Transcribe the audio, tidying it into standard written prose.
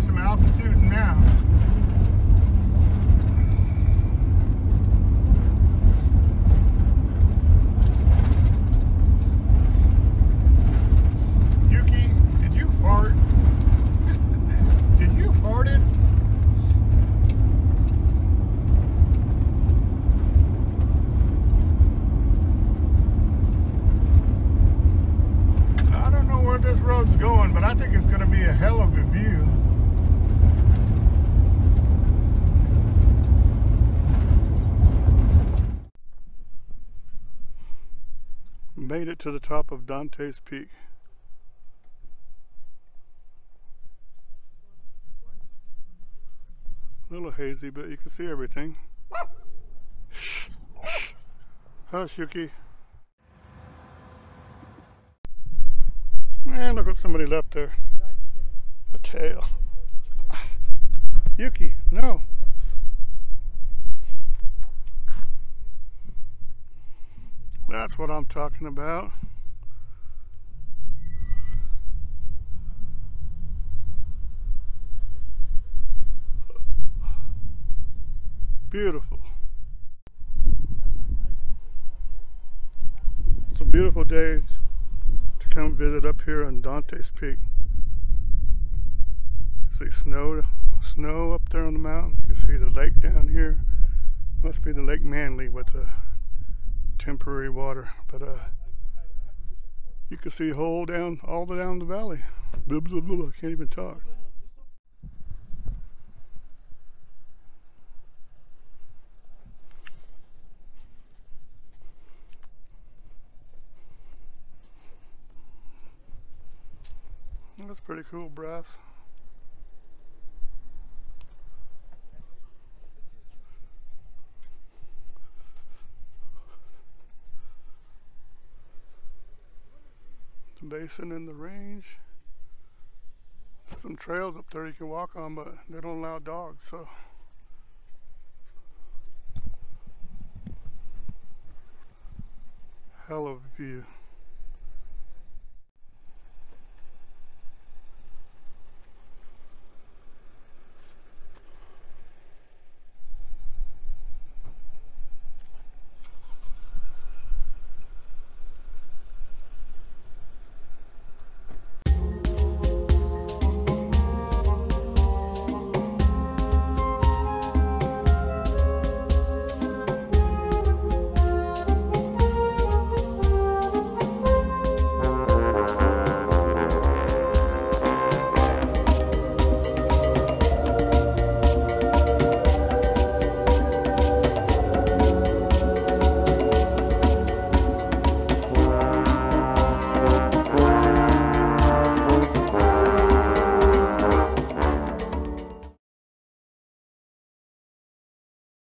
some altitude now. Yuki, did you fart? Did you fart it? I don't know where this road's going, but I think it's going to be a hell of a view. Made it to the top of Dantes Peak. A little hazy, but you can see everything. Shh, shh. Hush, Yuki. Man, look what somebody left there. A tail. Yuki, no. That's what I'm talking about. Beautiful. It's a beautiful day to come visit up here on Dantes Peak. You see snow up there on the mountains. You can see the lake down here. Must be the Lake Manly with the temporary water, but you can see all the down the valley. Blah, blah, blah, I can't even talk. That's pretty cool brass. The basin and the range. Some trails up there you can walk on, but they don't allow dogs, so. Hell of a view.